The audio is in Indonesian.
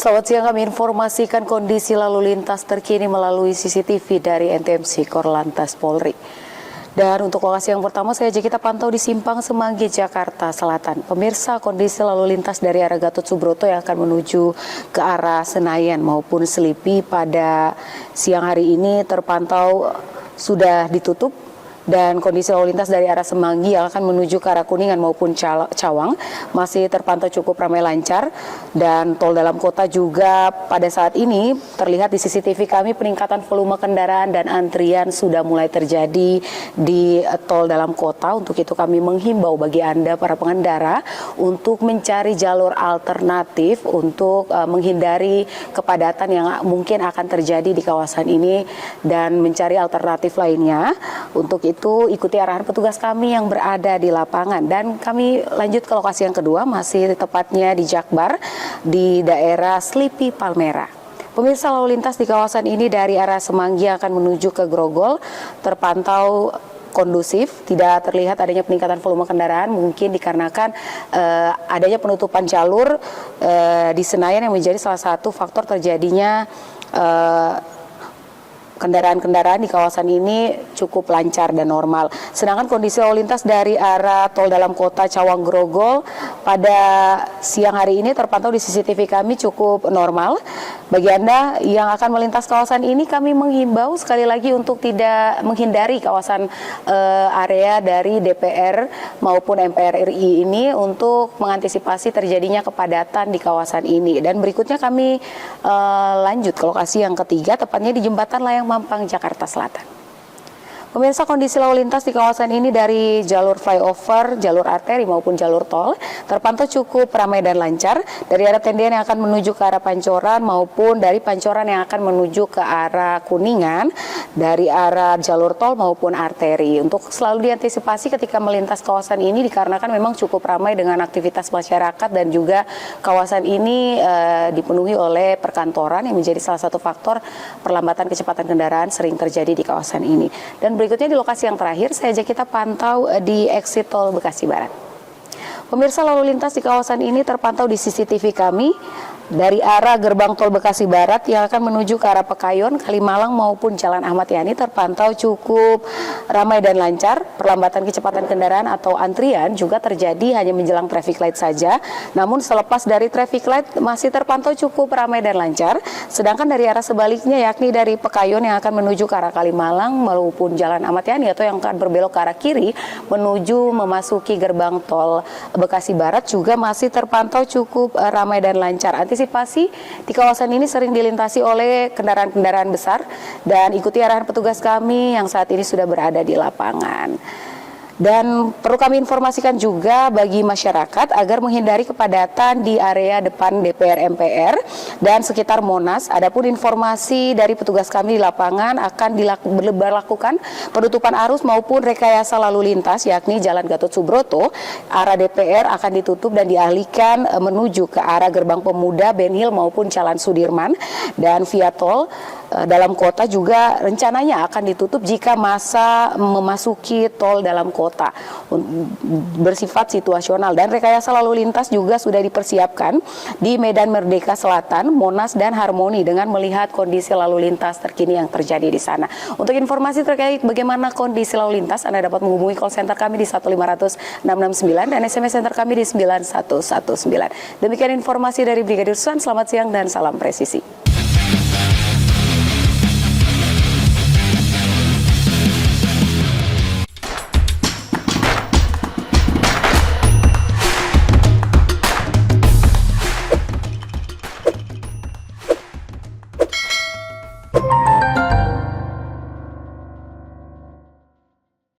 Selamat siang, kami informasikan kondisi lalu lintas terkini melalui CCTV dari NTMC Korlantas Polri. Dan untuk lokasi yang pertama saya ajak kita pantau di Simpang Semanggi, Jakarta Selatan. Pemirsa, kondisi lalu lintas dari arah Gatot Subroto yang akan menuju ke arah Senayan maupun Selipi pada siang hari ini terpantau sudah ditutup. Dan kondisi lalu lintas dari arah Semanggi yang akan menuju ke arah Kuningan maupun Cawang masih terpantau cukup ramai lancar. Dan tol dalam kota juga pada saat ini terlihat di CCTV kami peningkatan volume kendaraan dan antrian sudah mulai terjadi di tol dalam kota. Untuk itu kami menghimbau bagi Anda para pengendara untuk mencari jalur alternatif untuk menghindari kepadatan yang mungkin akan terjadi di kawasan ini dan mencari alternatif lainnya. Untuk itu ikuti arahan petugas kami yang berada di lapangan. Dan kami lanjut ke lokasi yang kedua, masih tepatnya di Jakbar di daerah Selipi Palmerah. Pemirsa, lalu lintas di kawasan ini dari arah Semanggi akan menuju ke Grogol terpantau kondusif, tidak terlihat adanya peningkatan volume kendaraan, mungkin dikarenakan adanya penutupan jalur di Senayan yang menjadi salah satu faktor terjadinya kendaraan-kendaraan di kawasan ini cukup lancar dan normal. Sedangkan kondisi lalu lintas dari arah tol dalam kota Cawang Grogol pada siang hari ini terpantau di CCTV kami cukup normal. Bagi Anda yang akan melintas kawasan ini, kami menghimbau sekali lagi untuk tidak menghindari kawasan area dari DPR maupun MPR RI ini untuk mengantisipasi terjadinya kepadatan di kawasan ini. Dan berikutnya kami lanjut ke lokasi yang ketiga, tepatnya di Jembatan Layang Mampang, Jakarta Selatan. Pemirsa, kondisi lalu lintas di kawasan ini dari jalur flyover, jalur arteri maupun jalur tol terpantau cukup ramai dan lancar dari arah Tendian yang akan menuju ke arah Pancoran maupun dari Pancoran yang akan menuju ke arah Kuningan, dari arah jalur tol maupun arteri. Untuk selalu diantisipasi ketika melintas kawasan ini dikarenakan memang cukup ramai dengan aktivitas masyarakat dan juga kawasan ini dipenuhi oleh perkantoran yang menjadi salah satu faktor perlambatan kecepatan kendaraan sering terjadi di kawasan ini. Dan berikutnya di lokasi yang terakhir, saya ajak kita pantau di exit tol Bekasi Barat. Pemirsa, lalu lintas di kawasan ini terpantau di CCTV kami dari arah gerbang tol Bekasi Barat yang akan menuju ke arah Pekayon, Kalimalang maupun Jalan Ahmad Yani terpantau cukup ramai dan lancar. Perlambatan kecepatan kendaraan atau antrian juga terjadi hanya menjelang traffic light saja. Namun selepas dari traffic light masih terpantau cukup ramai dan lancar. Sedangkan dari arah sebaliknya, yakni dari Pekayon yang akan menuju ke arah Kalimalang maupun Jalan Ahmad Yani atau yang akan berbelok ke arah kiri menuju memasuki gerbang tol Bekasi Barat juga masih terpantau cukup ramai dan lancar. Antisipasi di kawasan ini sering dilintasi oleh kendaraan-kendaraan besar dan ikuti arahan petugas kami yang saat ini sudah berada di lapangan. Dan perlu kami informasikan juga bagi masyarakat agar menghindari kepadatan di area depan DPR MPR dan sekitar Monas. Adapun informasi dari petugas kami di lapangan akan dilakukan penutupan arus maupun rekayasa lalu lintas, yakni Jalan Gatot Subroto arah DPR akan ditutup dan dialihkan menuju ke arah Gerbang Pemuda, Ben Hill maupun Jalan Sudirman, dan via tol dalam kota juga rencananya akan ditutup jika masa memasuki tol dalam kota, bersifat situasional. Dan rekayasa lalu lintas juga sudah dipersiapkan di Medan Merdeka Selatan, Monas, dan Harmoni dengan melihat kondisi lalu lintas terkini yang terjadi di sana. Untuk informasi terkait bagaimana kondisi lalu lintas, Anda dapat menghubungi call center kami di 1500669 dan SMS center kami di 9119. Demikian informasi dari Brigadir Susan, selamat siang dan salam presisi.